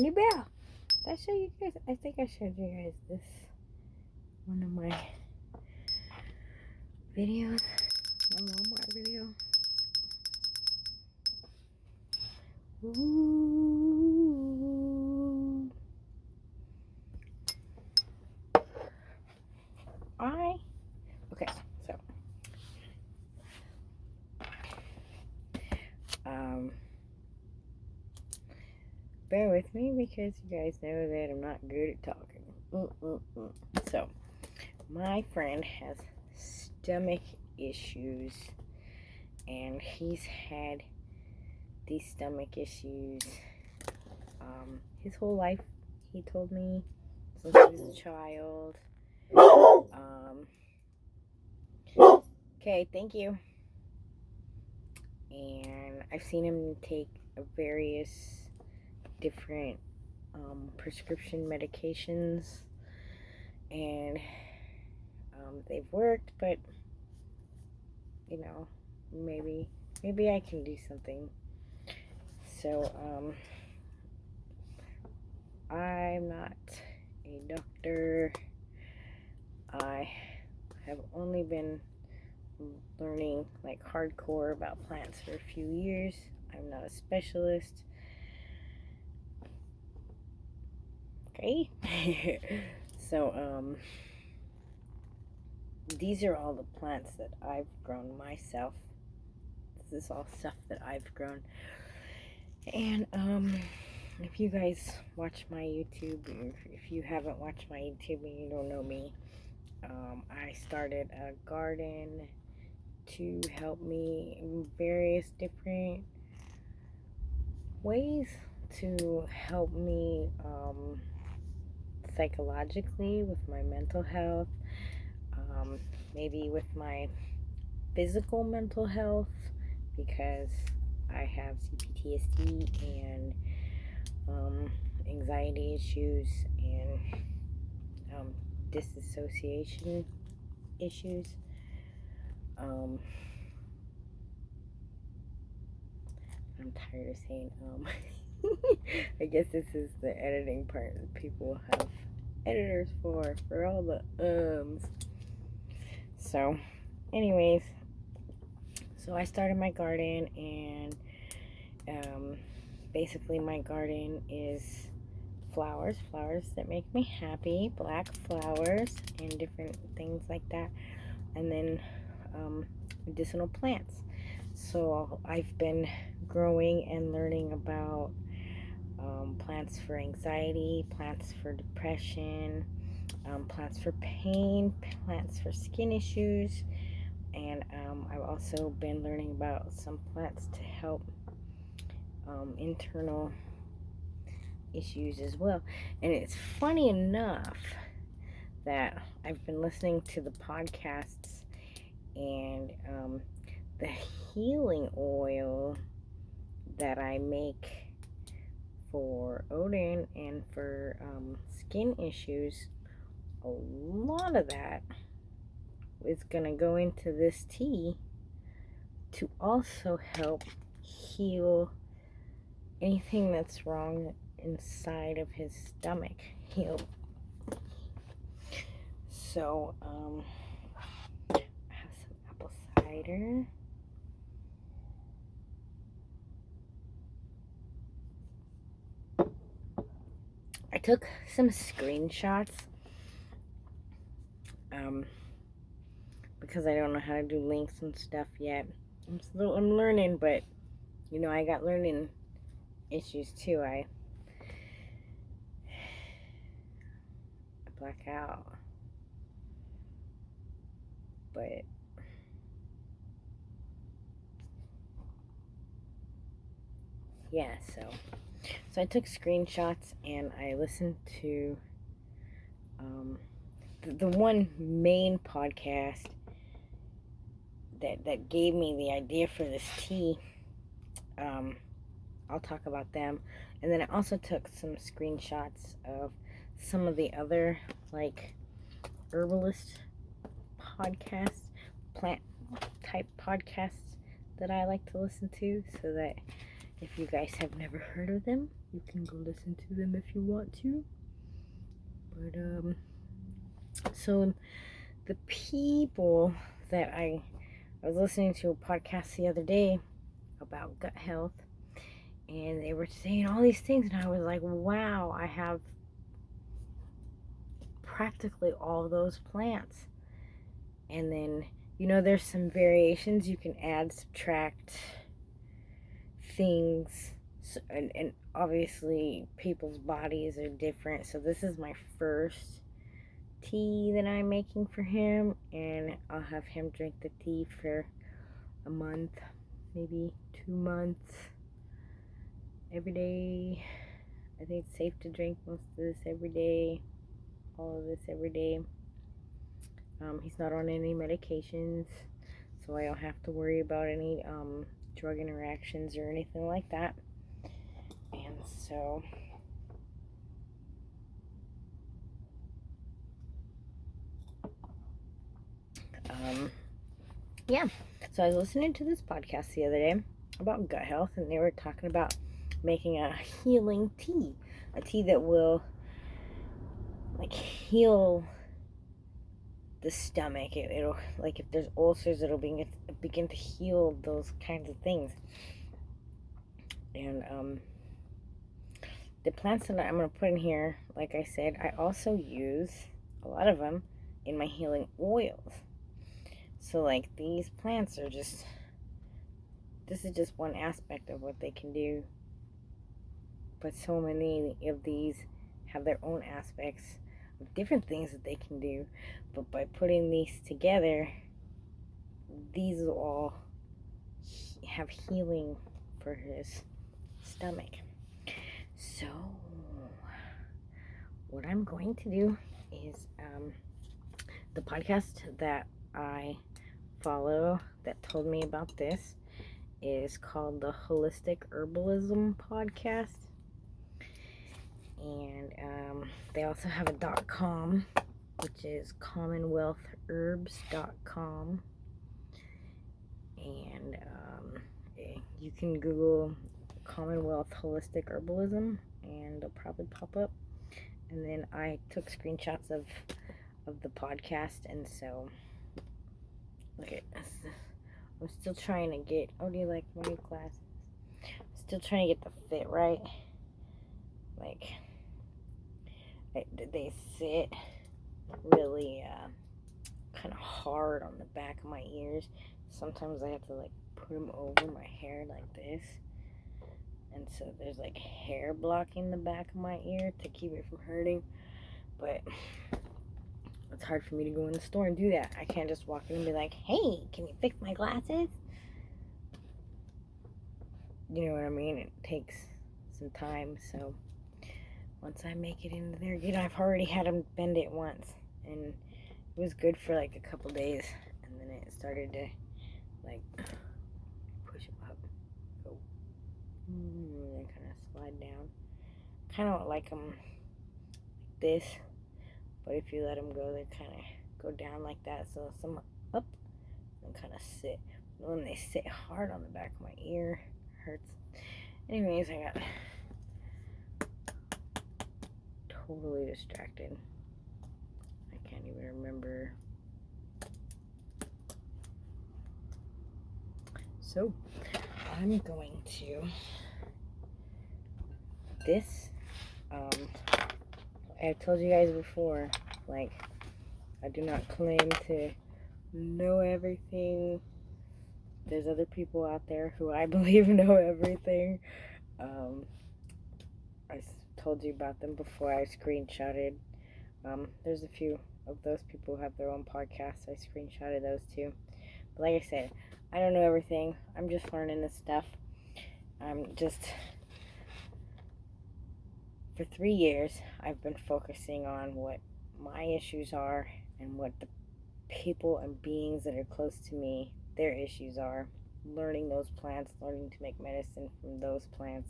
tiny bear. Did I show you guys? I think I showed you guys this. One of my videos. My Walmart video. Ooh. Okay, so bear with me because you guys know that I'm not good at talking. So, my friend has stomach issues, and he's had these stomach issues his whole life. He told me since he was a child. Okay, thank you. And I've seen him take various different prescription medications, and they've worked, but you know, maybe I can do something. So I'm not a doctor. I have only been learning like hardcore about plants for a few years. I'm not a specialist. Okay. So these are all the plants that I've grown myself. This is all stuff that I've grown. And if you guys watch my YouTube, if you haven't watched my YouTube and you don't know me, I started a garden to help me in various different ways to help me psychologically with my mental health, maybe with my physical mental health, because I have CPTSD and anxiety issues and disassociation issues. I'm tired of saying I guess this is the editing part that people have editors for all the So anyways, so I started my garden, and basically my garden is flowers that make me happy, black flowers and different things like that, and then medicinal plants. So I've been growing and learning about plants for anxiety, plants for depression, plants for pain, plants for skin issues, and I've also been learning about some plants to help internal issues as well. And it's funny enough that I've been listening to the podcasts, and the healing oil that I make for Odin and for skin issues, a lot of that is going to go into this tea to also help heal anything that's wrong inside of his stomach. Heal. So I have some apple cider. I took some screenshots because I don't know how to do links and stuff yet. I'm learning, but you know, I got learning issues too. I black out, but yeah, so I took screenshots, and I listened to the one main podcast that gave me the idea for this tea. I'll talk about them. And then I also took some screenshots of some of the other like herbalist podcasts, plant type podcasts that I like to listen to, so that if you guys have never heard of them, You can go listen to them if you want to. But so the people that I was listening to a podcast the other day about gut health, and they were saying all these things, and I was like, wow, I have practically all those plants. And then, there's some variations. You can add, subtract things, and obviously people's bodies are different. So this is my first tea that I'm making for him, and I'll have him drink the tea for a month, maybe 2 months, every day. I think it's safe to drink most of this every day, all of this every day. He's not on any medications, so I don't have to worry about any drug interactions or anything like that. And so yeah, so I was listening to this podcast the other day about gut health, and they were talking about making a healing tea, a tea that will heal the stomach. It'll, if there's ulcers, it'll begin to heal those kinds of things. And the plants that I'm going to put in here, like I said, I also use a lot of them in my healing oils. So these plants are this is just one aspect of what they can do, but so many of these have their own aspects of different things that they can do. But by putting these together, these will all have healing for his stomach. So what I'm going to do is the podcast that I follow that told me about this is called the Holistic Herbalism podcast, and they also have a .com, which is commonwealthherbs.com, and you can Google Commonwealth Holistic Herbalism and it'll probably pop up. And then I took screenshots of the podcast, and so look at this. I'm still trying to get, oh, do you like my new glasses? I'm still trying to get the fit right. They sit really kind of hard on the back of my ears. Sometimes I have to put them over my hair like this, and so there's hair blocking the back of my ear to keep it from hurting. But it's hard for me to go in the store and do that. I can't just walk in and be like, hey, can you fix my glasses? You know what I mean? It takes some time. So once I make it into there again, I've already had them bend it once, and it was good for a couple days, and then it started to push them up, go, and kind of slide down. Kind of like them like this, but if you let them go, they kind of go down like that. So some up and kind of sit. When they sit hard on the back of my ear, it hurts. Anyways, I got totally distracted. I can't even remember. So I'm going to this. I've told you guys before, I do not claim to know everything. There's other people out there who I believe know everything. I told you about them before. I screenshotted. There's a few of those people who have their own podcasts. I screenshotted those too. But like I said, I don't know everything. I'm just learning this stuff. For 3 years, I've been focusing on what my issues are and what the people and beings that are close to me, their issues are. Learning those plants, learning to make medicine from those plants,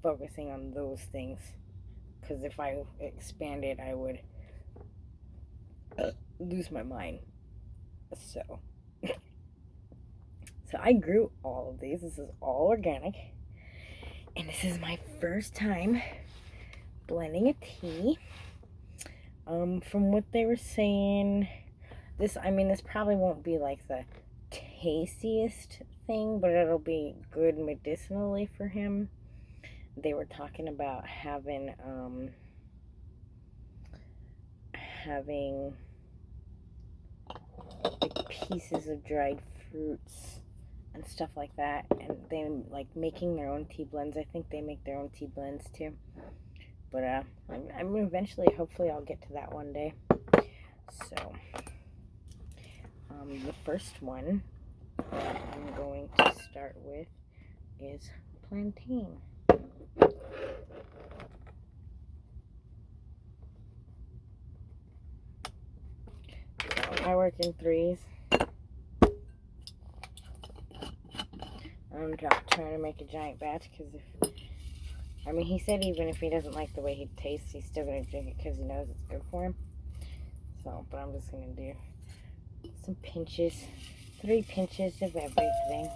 focusing on those things. Because if I expanded, I would lose my mind. So I grew all of these. This is all organic. And this is my first time blending a tea. From what they were saying, this probably won't be like the tastiest thing, but it'll be good medicinally for him. They were talking about having like pieces of dried fruits and stuff like that, and they like making their own tea blends. I think they make their own tea blends too. But I'm eventually, hopefully, I'll get to that one day. So, the first one that I'm going to start with is Plantain. So I work in threes. I'm trying to make a giant batch because he said even if he doesn't like the way he tastes, he's still going to drink it because he knows it's good for him. So, but I'm just going to do some pinches, 3 pinches of everything.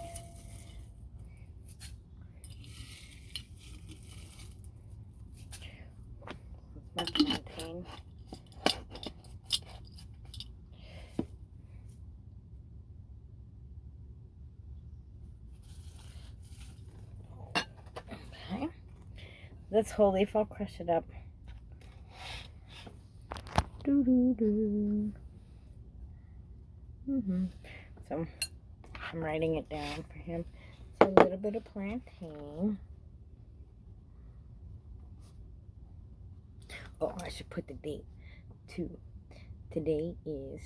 My plantain. Okay. This whole leaf, I'll crush it up. So I'm writing it down for him. So a little bit of plantain. Oh, I should put the date too. Today is,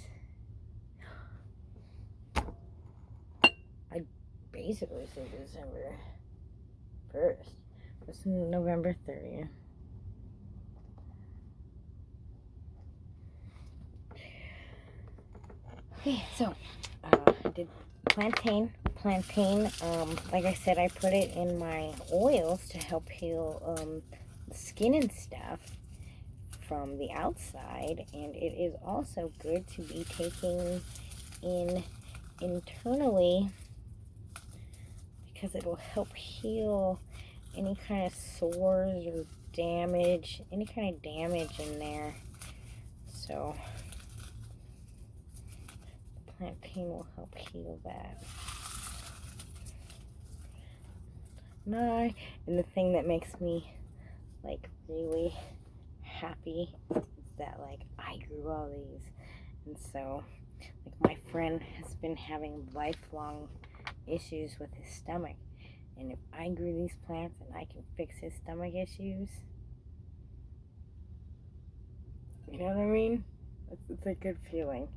I basically said December 1st. It's November 30th. Okay, so I did plantain. Like I said, I put it in my oils to help heal the skin and stuff from the outside, and it is also good to be taking in internally because it will help heal any kind of sores or damage, any kind of damage in there. So plantain will help heal that. And the thing that makes me like really happy is that like I grew all these, and so like my friend has been having lifelong issues with his stomach, and if I grew these plants and I can fix his stomach issues, you know what I mean? It's a good feeling.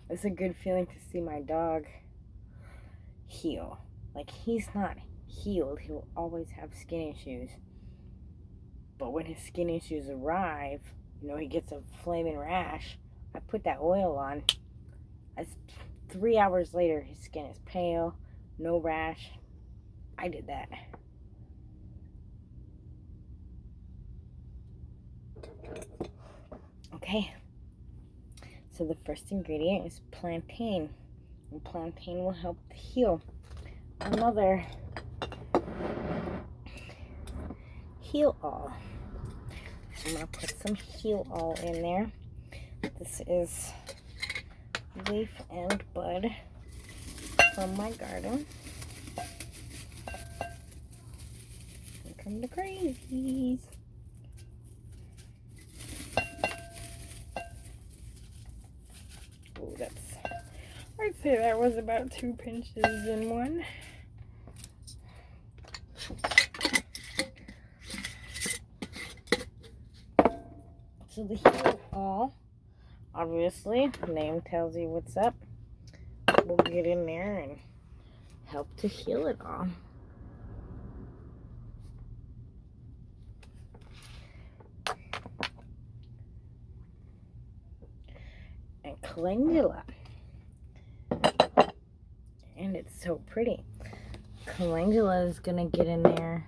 It's a good feeling to see my dog heal. Like, he's not healed. He'll always have skin issues. But when his skin issues arrive, he gets a flaming rash. I put that oil on. 3 hours later, his skin is pale, no rash. I did that. Okay. So the first ingredient is plantain. And plantain will help heal. Another heal all. I'm going to put some heal all in there. This is leaf and bud from my garden. Here come the crazies. Oh, I'd say that was about 2 pinches in one. So the heal all, obviously, the name tells you what's up. We'll get in there and help to heal it all. And calendula. And it's so pretty. Calendula is going to get in there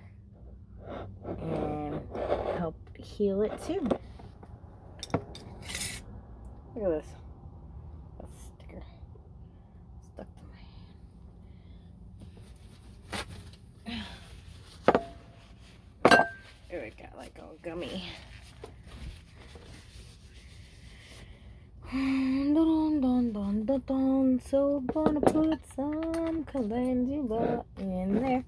and help heal it too. Look at this. A sticker stuck to my hand. like all gummy. Dun, dun, dun, dun, dun. So gonna put some calendula in there.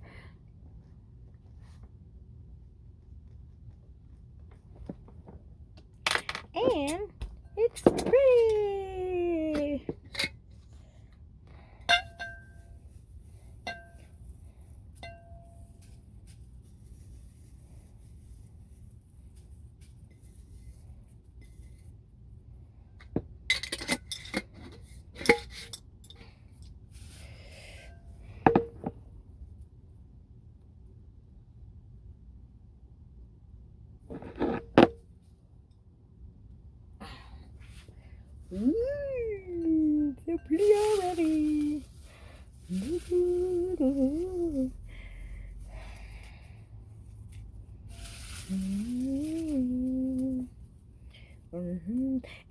And it's pretty. Ooh, so pretty already. Mm-hmm.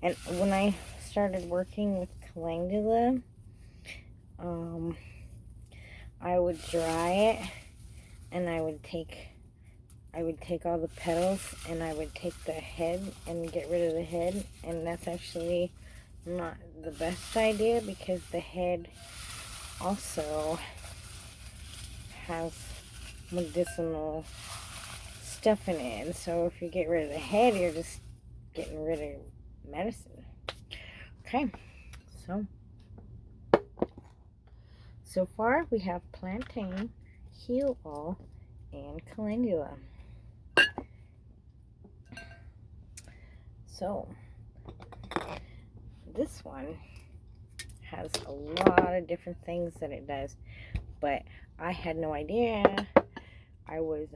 And when I started working with calendula, I would dry it, and I would take all the petals, and I would take the head and get rid of the head, and that's actually not the best idea because the head also has medicinal stuff in it, and so if you get rid of the head, you're just getting rid of medicine. Okay, so far we have plantain, heal all, and calendula. So this one has a lot of different things that it does, but I had no idea. I was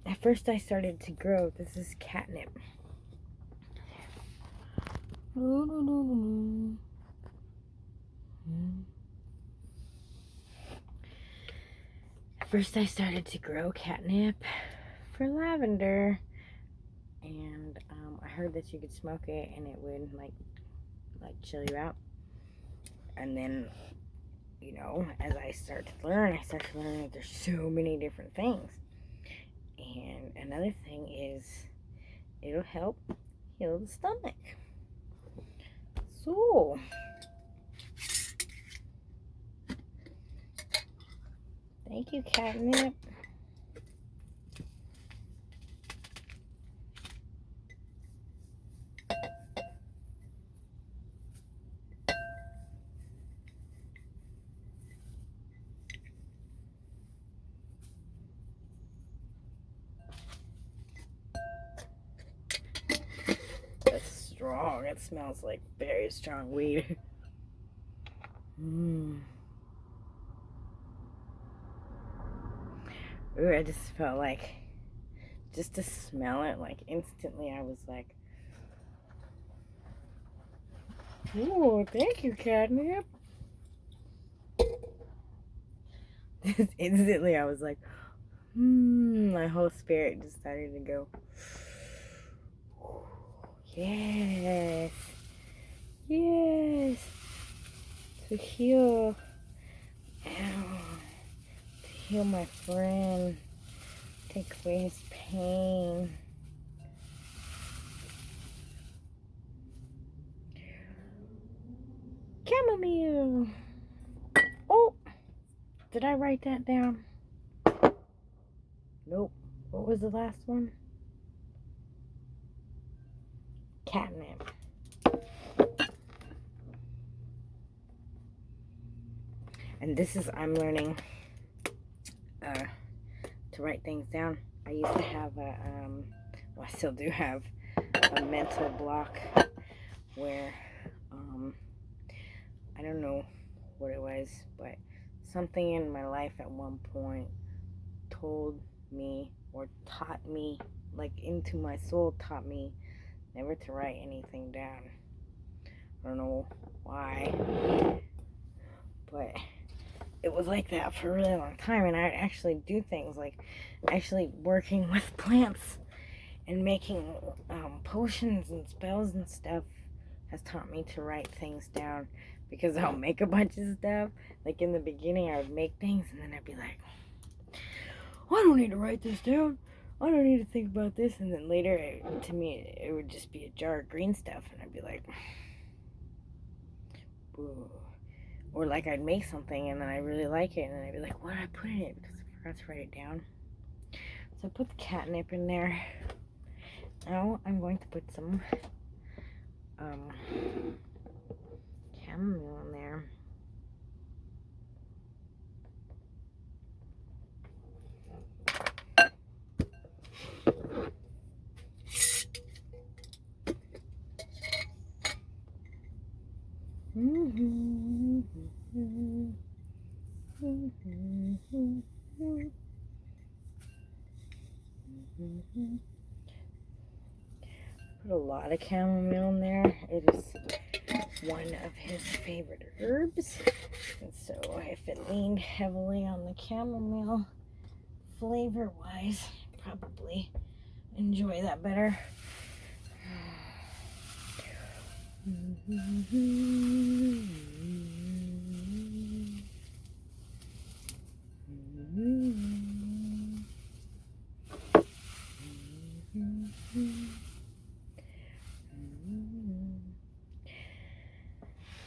at first I started to grow. This is catnip. At first I started to grow catnip for lavender, and I heard that you could smoke it and it would like chill you out. And then, you know, as I start to learn that there's so many different things. And another thing is it'll help heal the stomach. So thank you, catnip. That's strong. It smells like very strong weed. Ooh, I just felt like, just to smell it, like instantly I was like, ooh, thank you, catnip. Instantly I was like, my whole spirit just started to go, yes, to heal, to heal my friend, take away his pain. Chamomile. Oh, did I write that down? Nope. What was the last one? Catnip. And this is, I'm learning to write things down. I used to have I still do have a mental block where, I don't know what it was, but something in my life at one point told me or taught me, like into my soul taught me never to write anything down. I don't know why, but it was like that for a really long time, and I actually do things like actually working with plants and making potions and spells and stuff has taught me to write things down, because I'll make a bunch of stuff. Like in the beginning I would make things and then I'd be like, oh, I don't need to write this down. I don't need to think about this. And then later, to me, it would just be a jar of green stuff. And I'd be like, ooh. Or like I'd make something and then I really like it. And then I'd be like, what did I put in it? Because I forgot to write it down. So I put the catnip in there. Now I'm going to put some chamomile in there. Put a lot of chamomile in there. It is one of his favorite herbs. And so if it leaned heavily on the chamomile flavor-wise, probably enjoy that better.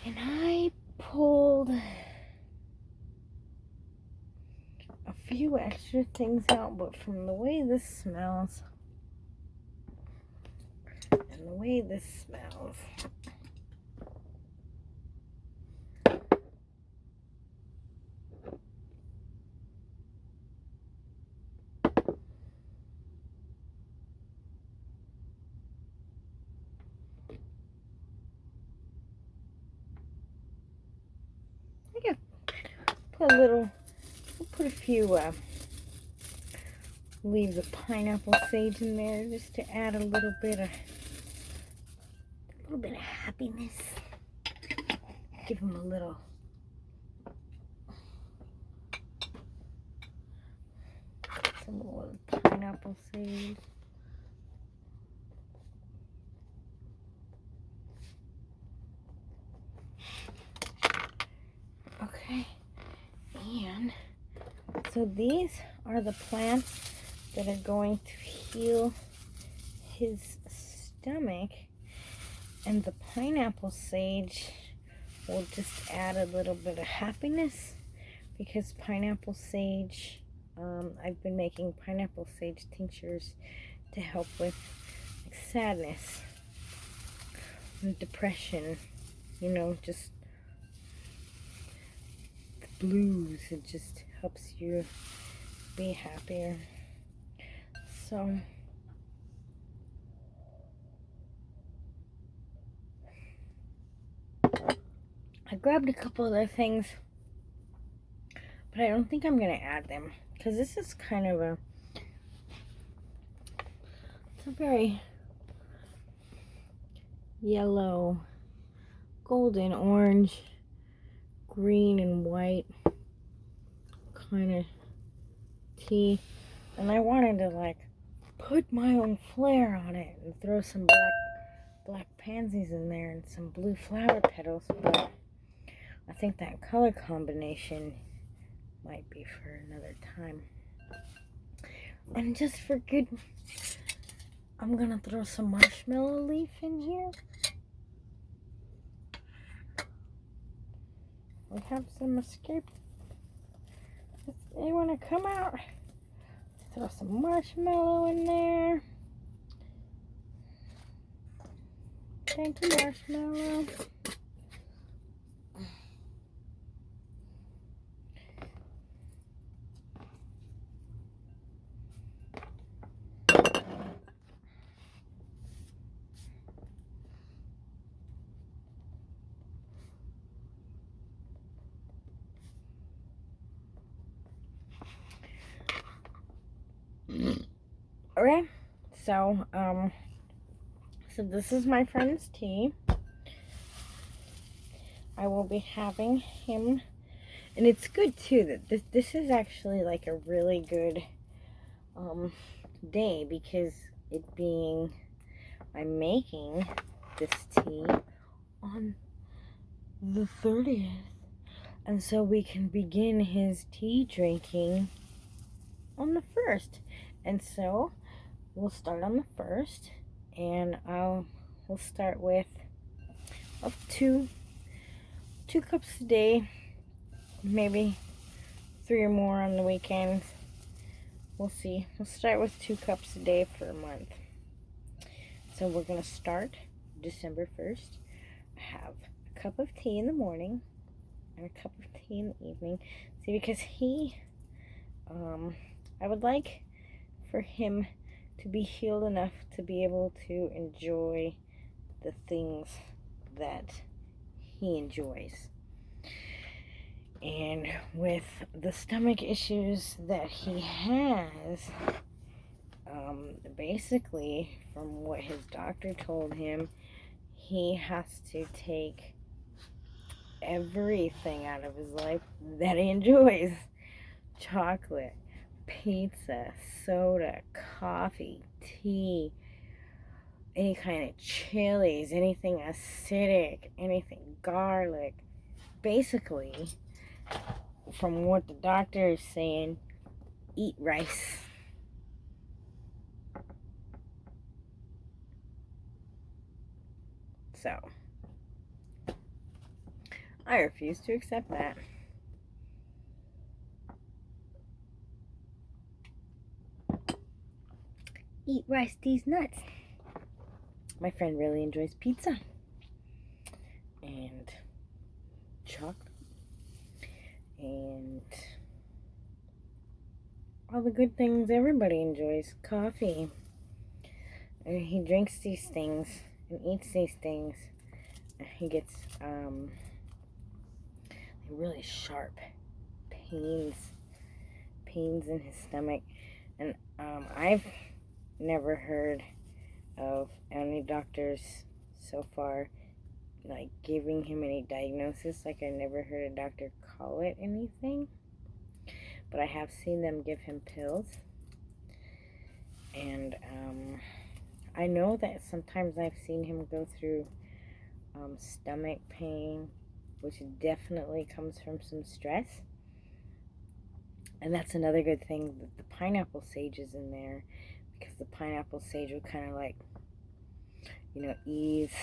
And I pulled a few extra things out, but from the way this smells, and the way this smells, put a few leaves of pineapple sage in there just to add a little bit of happiness. Give them a little pineapple sage. Okay, and so these are the plants that are going to heal his stomach, and the pineapple sage will just add a little bit of happiness, because pineapple sage, I've been making pineapple sage tinctures to help with like sadness and depression, just the blues. It just helps you be happier. So I grabbed a couple other things, but I don't think I'm going to add them, because this is kind of it's a very yellow, golden, orange, green, and white kind of tea. And I wanted to put my own flair on it and throw some black pansies in there and some blue flower petals, but I think that color combination might be for another time. And just for good, I'm gonna throw some marshmallow leaf in here. We have some escape. They want to come out. Throw some marshmallow in there. Thank you, marshmallow. Alright, so this is my friend's tea. I will be having him, and it's good too that this is actually like a really good day, because it being, I'm making this tea on the 30th, and so we can begin his tea drinking on the 1st. And so we'll start on the 1st, and we'll start with two cups a day, maybe 3 or more on the weekends. We'll see. We'll start with 2 cups a day for a month. So we're going to start December 1st. I have a cup of tea in the morning and a cup of tea in the evening. See, because I would like for him to be healed enough to be able to enjoy the things that he enjoys. And with the stomach issues that he has, basically, from what his doctor told him, he has to take everything out of his life that he enjoys. Chocolate, pizza, soda, coffee, tea, any kind of chilies, anything acidic, anything garlic. Basically, from what the doctor is saying, eat rice. So, I refuse to accept that. Eat rice, these nuts. My friend really enjoys pizza and chocolate and all the good things everybody enjoys. Coffee. And he drinks these things and eats these things. He gets really sharp pains in his stomach. And I've never heard of any doctors so far like giving him any diagnosis. Like, I never heard a doctor call it anything, but I have seen them give him pills. And I know that sometimes I've seen him go through stomach pain, which definitely comes from some stress. And that's another good thing that the pineapple sage is in there, because the pineapple sage will kind of like, ease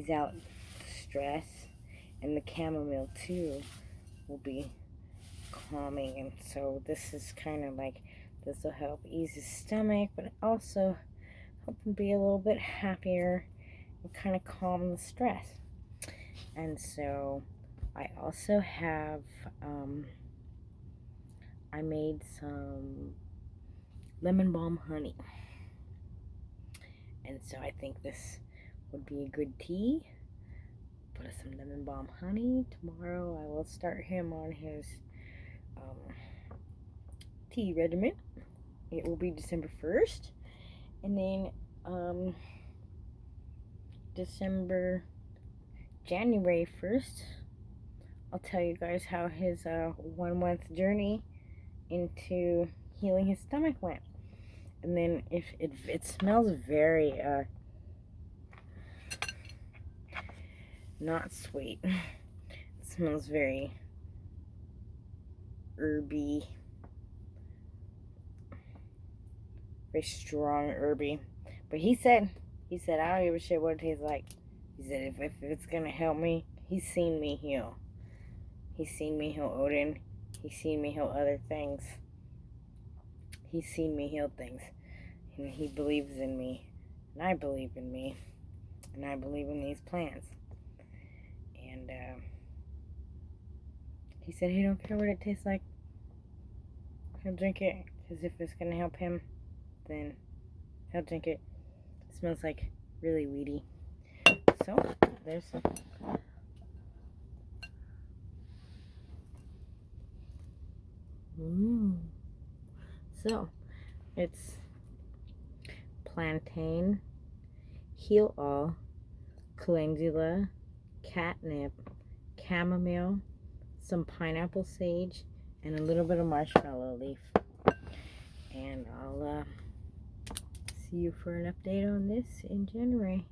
out stress, and the chamomile too will be calming. And so this is kind of like, this will help ease his stomach, but also help him be a little bit happier and kind of calm the stress. And so I also have I made some lemon balm honey, and so I think this would be a good tea. Put some lemon balm honey. Tomorrow I will start him on his tea regimen. It will be December 1st, and then January 1st, I'll tell you guys how his 1 month journey into healing his stomach went. And then if it smells very not sweet. It smells very herby, very strong herby. But he said, I don't give a shit what it tastes like. He said, if it's gonna help me, he's seen me heal. He's seen me heal Odin. He's seen me heal other things. He's seen me heal things. And he believes in me. And I believe in me. And I believe in these plants. And he said he don't care what it tastes like. He'll drink it. Because if it's going to help him, then he'll drink it. It smells like really weedy. So, there's some. So, it's plantain, heal all, calendula, catnip, chamomile, some pineapple sage, and a little bit of marshmallow leaf. And I'll see you for an update on this in January.